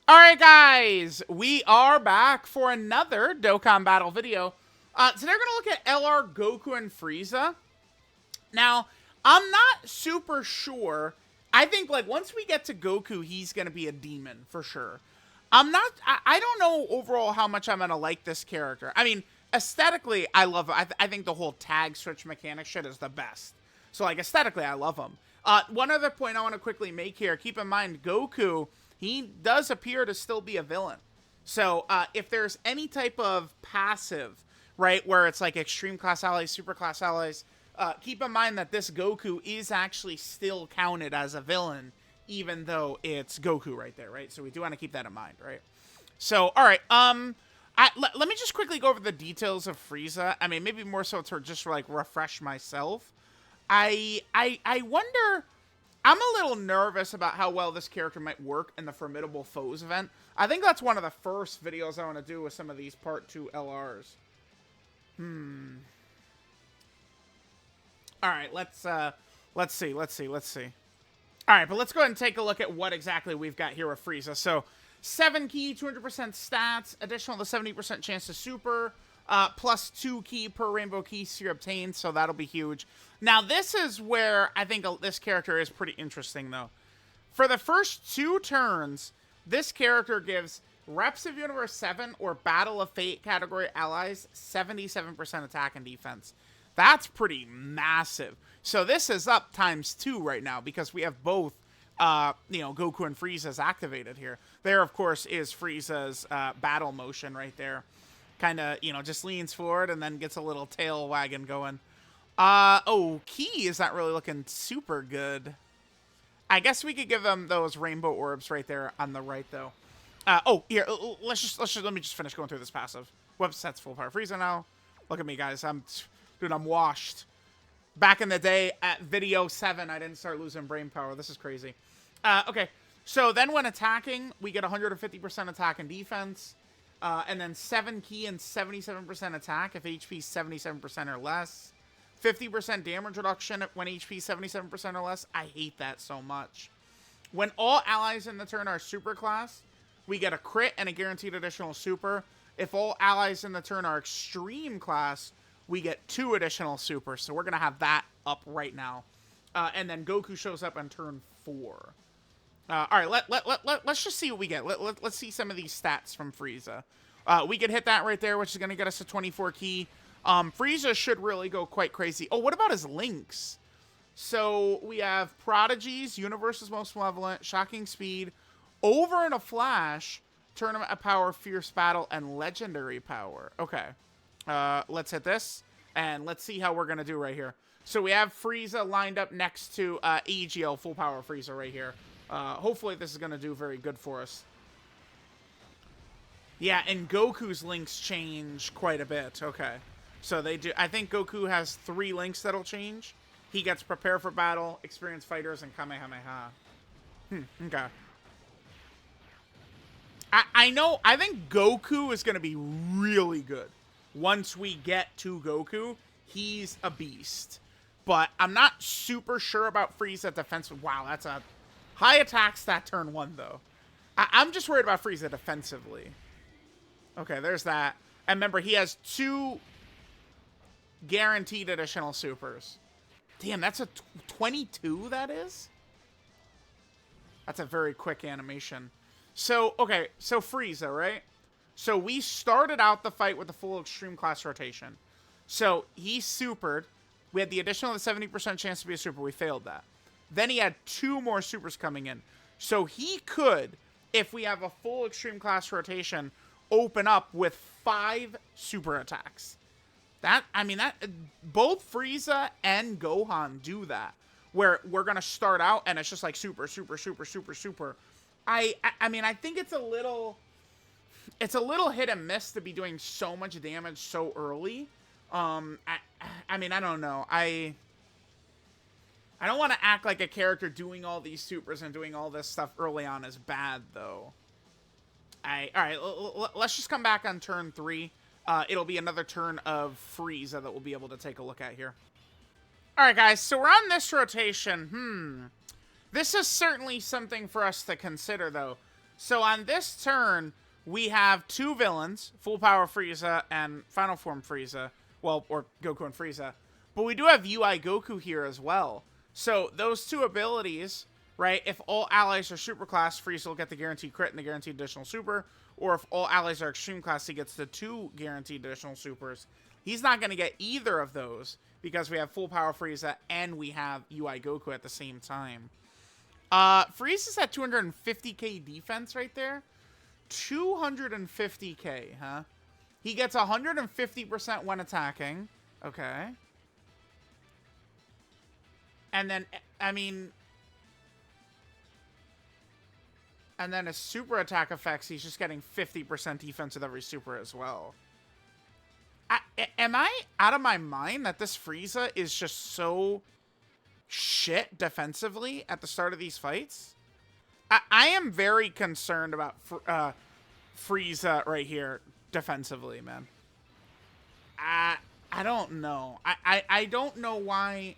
Alright guys, we are back for another Dokkan battle video. Today we're going to look at LR Goku and Frieza. Now, I'm not super sure. I think like once we get to Goku, he's going to be a demon for sure. I don't know overall how much I'm going to like this character. I mean, aesthetically, I love it. I think the whole tag switch mechanic shit is the best. So like aesthetically, I love him. One other point I want to quickly make here. Keep in mind, Goku, he does appear to still be a villain. So if there's any type of passive, right, where it's like extreme class allies, super class allies, keep in mind that this Goku is actually still counted as a villain, even though it's Goku right there, right? So we do want to keep that in mind, right? So, all right, let me just quickly go over the details of Frieza. I mean, maybe more so to just like refresh myself. I wonder. I'm a little nervous about how well this character might work in the Formidable Foes event. I think that's one of the first videos I want to do with some of these Part 2 LRs. Alright, let's see. Alright, but let's go ahead and take a look at what exactly we've got here with Frieza. So, 7 key, 200% stats, additional to 70% chance to super, plus 2 key per rainbow key sphere obtained, so that'll be huge. Now, this is where I think this character is pretty interesting, though. For the first 2 turns, this character gives Reps of Universe 7 or Battle of Fate category allies 77% attack and defense. That's pretty massive. So this is up ×2 right now because we have both, Goku and Frieza's activated here. There, of course, is Frieza's battle motion right there. Kind of, just leans forward and then gets a little tail wagon going. Key is not really looking super good. I guess we could give them those rainbow orbs right there on the right, though. Here, let me just finish going through this passive. Whoops, that's full power Frieza now. Look at me, guys. I'm washed. Back in the day at video 7, I didn't start losing brain power. This is crazy. Okay, so then when attacking, we get 150% attack and defense. And then 7 key and 77% attack if HP 77% or less. 50% damage reduction when HP 77% or less. I hate that so much. When all allies in the turn are super class, we get a crit and a guaranteed additional super. If all allies in the turn are extreme class, we get 2 additional supers. So we're going to have that up right now. And then Goku shows up on turn 4. All right, let's just see what we get. Let's see some of these stats from Frieza. We could hit that right there, which is going to get us to 24 key. Frieza should really go quite crazy. Oh, what about his links? So we have Prodigies, Universe's Most Malevolent, Shocking Speed, Over in a Flash, Tournament of Power, Fierce Battle, and Legendary Power. Okay. Let's hit this, and let's see how we're going to do right here. So we have Frieza lined up next to AGL, Full Power Frieza right here. Hopefully this is going to do very good for us. Yeah, and Goku's links change quite a bit. Okay. So they do. I think Goku has 3 links that'll change. He gets Prepare for Battle, Experienced Fighters, and Kamehameha. Okay. I think Goku is going to be really good. Once we get to Goku, he's a beast. But I'm not super sure about Frieza defensive. Wow, that's a high attack stat turn 1, though. I'm just worried about Frieza defensively. Okay, there's that. And remember, he has 2 guaranteed additional supers. Damn, that's a 22, that is? That's a very quick animation. So, okay, so Frieza, right? So we started out the fight with the full extreme class rotation. So he supered. We had the additional 70% chance to be a super. We failed that. Then he had 2 more supers coming in. So he could, if we have a full extreme class rotation, open up with 5 super attacks. Both Frieza and Gohan do that, where we're gonna start out and it's just like super. I think it's a little hit and miss to be doing so much damage so early. I don't know. I don't want to act like a character doing all these supers and doing all this stuff early on is bad, though. Alright, let's just come back on turn 3. It'll be another turn of Frieza that we'll be able to take a look at here. Alright, guys, so we're on this rotation. This is certainly something for us to consider, though. So on this turn, we have two villains, Full Power Frieza and Final Form Frieza. Well, or Goku and Frieza. But we do have UI Goku here as well. So those two abilities, right, if all allies are super class, Frieza will get the guaranteed crit and the guaranteed additional super. Or if all allies are extreme class, he gets the 2 guaranteed additional supers. He's not going to get either of those because we have Full Power Frieza and we have UI Goku at the same time. Frieza's at 250k defense right there. 250k, huh? He gets 150% when attacking. Okay. And then, I mean... And then his super attack effects, he's just getting 50% defense with every super as well. Am I out of my mind that this Frieza is just so shit defensively at the start of these fights? I am very concerned about Frieza right here defensively, man. I don't know. I don't know why.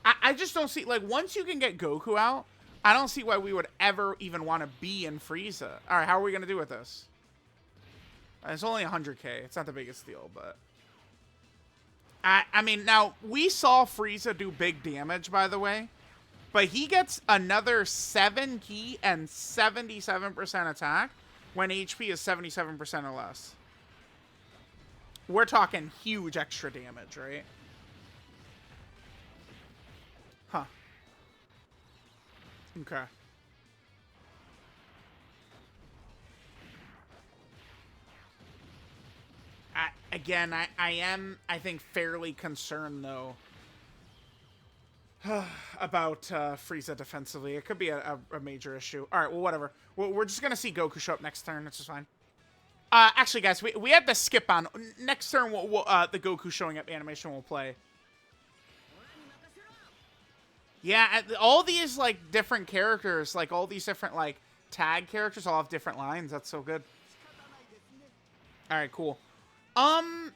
I just don't see, like, once you can get Goku out, I don't see why we would ever even want to be in Frieza. All right, how are we going to do with this? It's only 100k. It's not the biggest deal, but... I mean, now, we saw Frieza do big damage, by the way. But he gets another 7 ki and 77% attack when HP is 77% or less. We're talking huge extra damage, right? Huh. Okay. I am, I think, fairly concerned, though, about Frieza defensively. It could be a major issue. All right, well, whatever. We're just going to see Goku show up next turn, which is fine. Actually, guys, we had to skip on. Next turn, the Goku showing up animation will play. Yeah, all these, like, different characters, like, all these different, like, tag characters all have different lines. That's so good. All right, cool.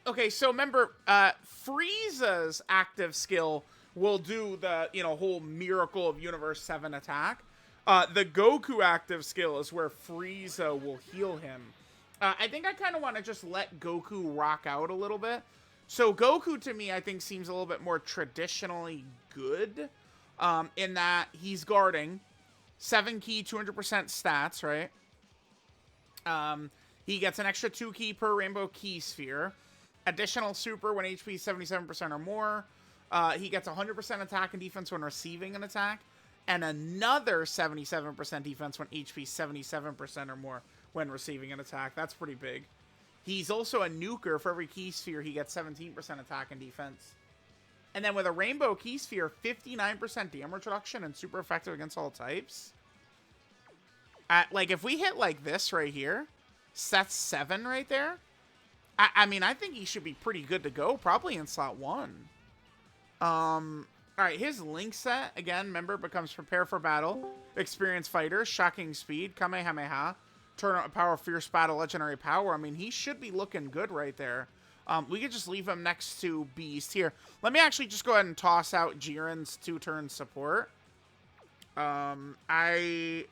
Okay, so remember, Frieza's active skill will do the, whole Miracle of Universe 7 attack. The Goku active skill is where Frieza will heal him. I think I kind of want to just let Goku rock out a little bit. So Goku, to me, I think seems a little bit more traditionally good. In that he's guarding 7 ki, 200% stats, right? He gets an extra 2 ki per Rainbow Ki Sphere. Additional super when HP is 77% or more. He gets 100% attack and defense when receiving an attack. And another 77% defense when HP 77% or more when receiving an attack. That's pretty big. He's also a nuker. For every Ki Sphere, he gets 17% attack and defense. And then with a Rainbow Ki Sphere, 59% damage reduction and super effective against all types. Like, if we hit like this right here, set 7 right there, I mean, I think he should be pretty good to go, probably in slot 1. Alright, his link set, again, remember, becomes Prepare for Battle, Experienced Fighter, Shocking Speed, Kamehameha, Turn on Power, Fierce Battle, Legendary Power. I mean, he should be looking good right there. We could just leave him next to Beast here. Let me actually just go ahead and toss out Jiren's 2-turn support. I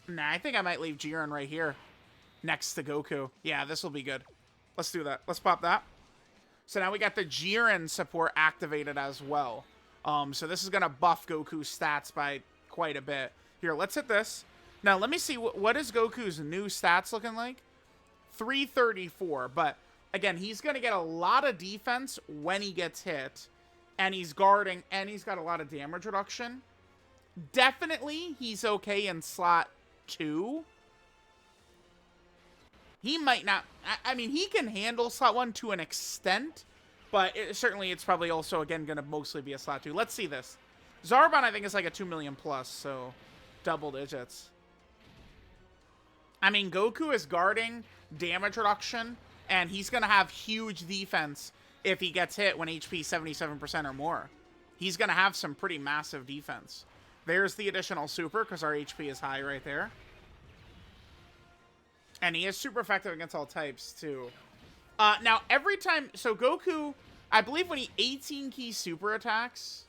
think I might leave Jiren right here next to Goku. Yeah, this will be good. Let's do that. Let's pop that. So now we got the Jiren support activated as well. So this is going to buff Goku's stats by quite a bit. Here, let's hit this. Now, let me see. What is Goku's new stats looking like? 334, but... Again, he's going to get a lot of defense when he gets hit. And he's guarding, and he's got a lot of damage reduction. Definitely, he's okay in slot 2. He might not... I mean, he can handle slot 1 to an extent. But certainly, it's probably also, again, going to mostly be a slot 2. Let's see this. Zarbon, I think, is like a 2 million plus, so double digits. I mean, Goku is guarding damage reduction... And he's going to have huge defense if he gets hit when HP 77% or more. He's going to have some pretty massive defense. There's the additional super, because our HP is high right there. And he is super effective against all types, too. Now, every time... So, Goku, I believe when he 18 ki super attacks...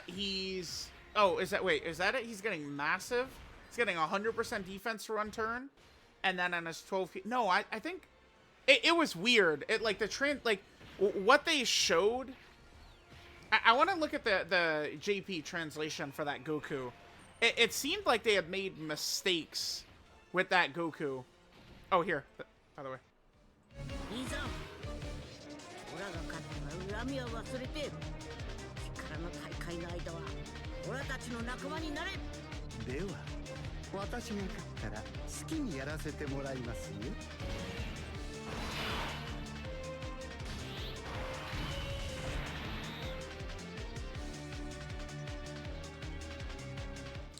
he's... Oh, is that... Wait, is that it? He's getting massive? He's getting 100% defense for 1 turn. And then on his 12... No, I think... It was weird. It, like, the... Like, what they showed... I want to look at the JP translation for that Goku. It seemed like they had made mistakes with that Goku. Oh, here. By the way.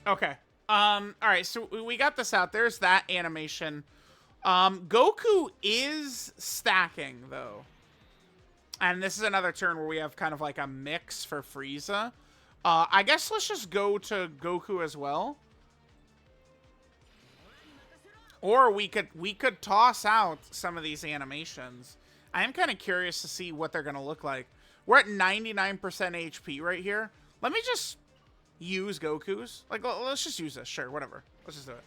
Okay. All right, so we got this out. There's that animation. Goku is stacking, though. And this is another turn where we have kind of like a mix for Frieza. I guess let's just go to Goku as well. Or we could toss out some of these animations. I am kind of curious to see what they're going to look like. We're at 99% HP right here. Let me just use Goku's. Like, let's just use this. Sure, whatever. Let's just do it.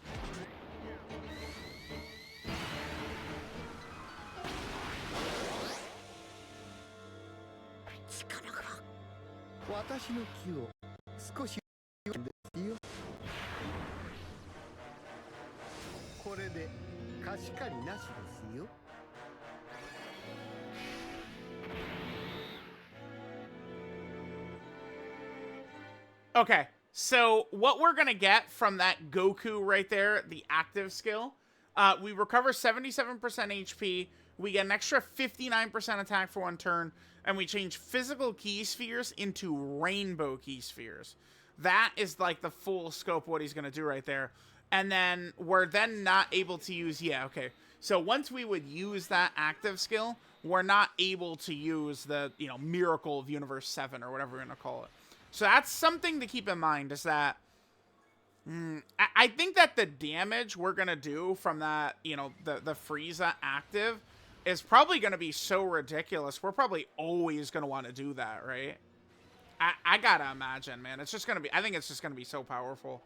Okay, so what we're gonna get from that Goku right there, the active skill, we recover 77% HP, we get an extra 59% attack for 1 turn, and we change physical key spheres into rainbow key spheres. That is like the full scope of what he's gonna do right there. And then we're then not able to use, yeah, okay. So once we would use that active skill, we're not able to use the, you know, Miracle of Universe 7 or whatever we're gonna call it. So that's something to keep in mind, is that I think that the damage we're going to do from that, you know, the Frieza active is probably going to be so ridiculous. We're probably always going to want to do that, right? I got to imagine, man. It's just going to be, I think it's just going to be so powerful.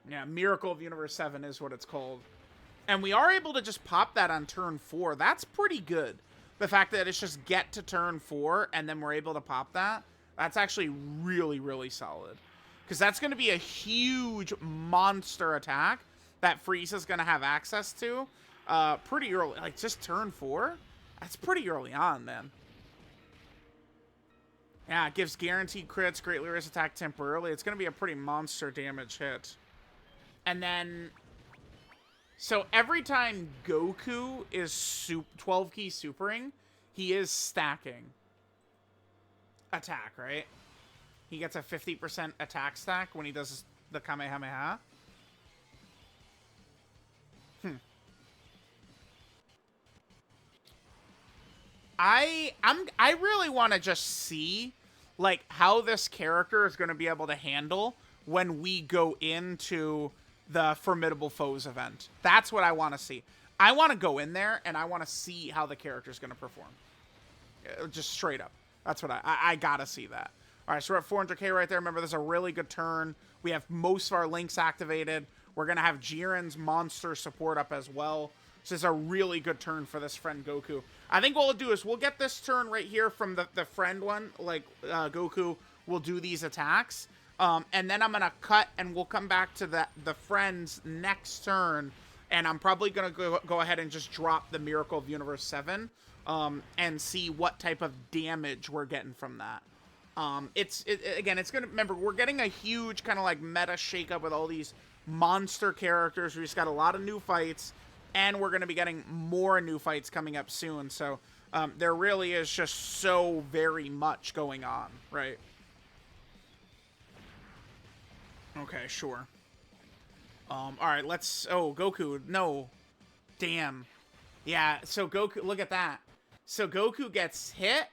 Yeah, Miracle of Universe 7 is what it's called. And we are able to just pop that on turn 4. That's pretty good. The fact that it's just get to turn 4 and then we're able to pop that. That's actually really, really solid. Because that's going to be a huge monster attack that Frieza's going to have access to pretty early. Like, just turn 4? That's pretty early on, man. Yeah, it gives guaranteed crits, greatly raise attack temporarily. It's going to be a pretty monster damage hit. And then... So, every time Goku is 12 key supering, he is stacking attack, right? He gets a 50% attack stack when he does the Kamehameha. I really want to just see, like, how this character is going to be able to handle when we go into the Formidable Foes event. That's what I want to see. I want to go in there and I want to see how the character is going to perform. Just straight up. That's what I gotta see that. All right, so we're at 400k right there. Remember, there's a really good turn. We have most of our links activated. We're going to have Jiren's monster support up as well. So it's a really good turn for this friend Goku. I think what we'll do is we'll get this turn right here from the friend one. Like, Goku will do these attacks. And then I'm going to cut and we'll come back to the friend's next turn. And I'm probably going to go ahead and just drop the Miracle of Universe 7. And see what type of damage we're getting from that. Again, it's gonna, remember, we're getting a huge kind of like meta shakeup with all these monster characters. We just got a lot of new fights, and we're gonna be getting more new fights coming up soon. So there really is just so very much going on, right? Okay, sure. All right, let's. Oh, Goku, no, damn, yeah. So Goku, look at that. So Goku gets hit,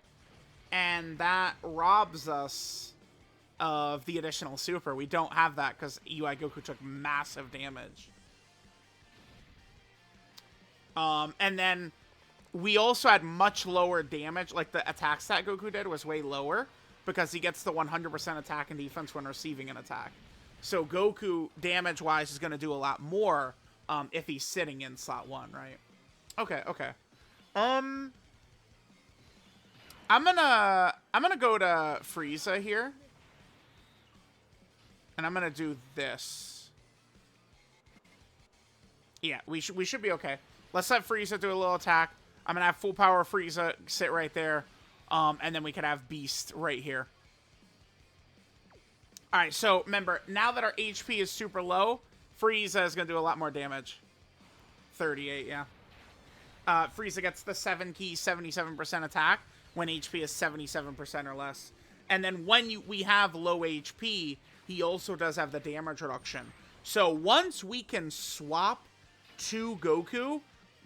and that robs us of the additional super. We don't have that because UI Goku took massive damage. And then we also had much lower damage. Like, the attack stat Goku did was way lower. because he gets the 100% attack and defense when receiving an attack. So Goku, damage-wise, is going to do a lot more if he's sitting in slot 1, right? Okay, okay. I'm gonna go to Frieza here. And I'm gonna do this. Yeah, we should be okay. Let's let Frieza do a little attack. I'm gonna have full power Frieza sit right there. And then we could have Beast right here. Alright, so remember, now that our HP is super low, Frieza is gonna do a lot more damage. 38, yeah. Frieza gets the 7 key, 77% attack when HP is 77% or less. And then when we have low HP, he also does have the damage reduction. So once we can swap to Goku,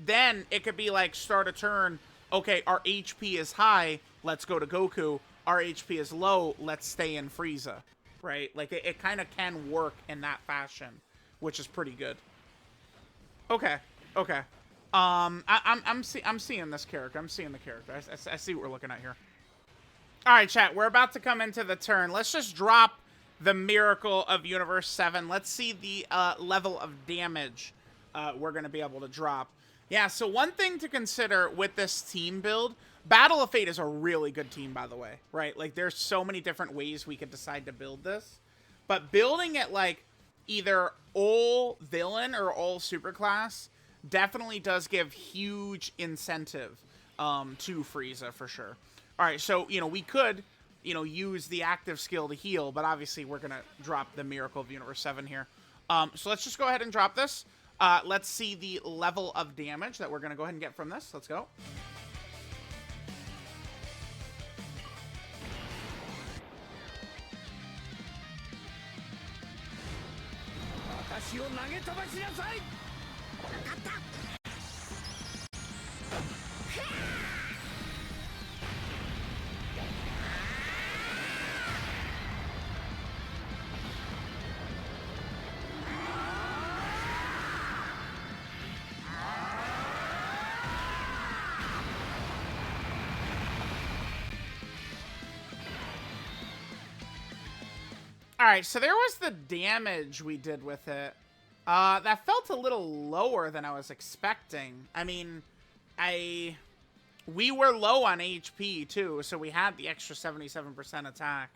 then it could be like start a turn, okay, our HP is high, let's go to Goku. Our HP is low, let's stay in Frieza. Right? Like, it kind of can work in that fashion, which is pretty good. Okay, okay. I'm seeing this character. I'm seeing the character. I see what we're looking at here. All right, chat. We're about to come into the turn. Let's just drop the Miracle of Universe 7. Let's see the level of damage we're going to be able to drop. Yeah, so one thing to consider with this team build, Battle of Fate is a really good team, by the way, right? Like, there's so many different ways we could decide to build this. But building it, like, either all villain or all superclass definitely does give huge incentive to Frieza, for sure. All right, so, you know, we could, you know, use the active skill to heal, but obviously we're going to drop the Miracle of Universe 7 here. So let's just go ahead and drop this. Let's see the level of damage that we're going to go ahead and get from this. Let's go. Alright, so there was the damage we did with it. That felt a little lower than I was expecting. I mean, we were low on HP too, so we had the extra 77% attack.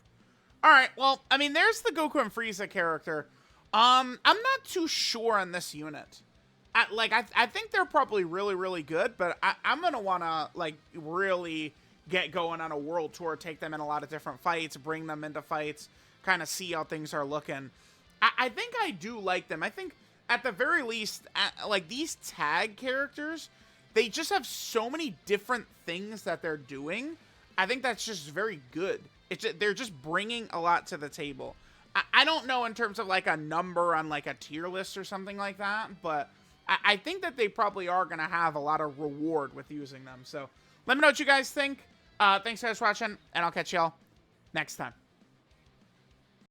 Alright, well, I mean, there's the Goku and Frieza character. I'm not too sure on this unit. I think they're probably really, really good, but I'm gonna wanna, like, really get going on a world tour, take them in a lot of different fights, bring them into fights, kind of see how things are looking. I think I do like them. I think, at the very least, like, these tag characters, they just have so many different things that they're doing. I think that's just very good. They're just bringing a lot to the table. I don't know in terms of, like, a number on, like, a tier list or something like that, but I think that they probably are going to have a lot of reward with using them. So, let me know what you guys think. Thanks, guys, for watching, and I'll catch y'all next time.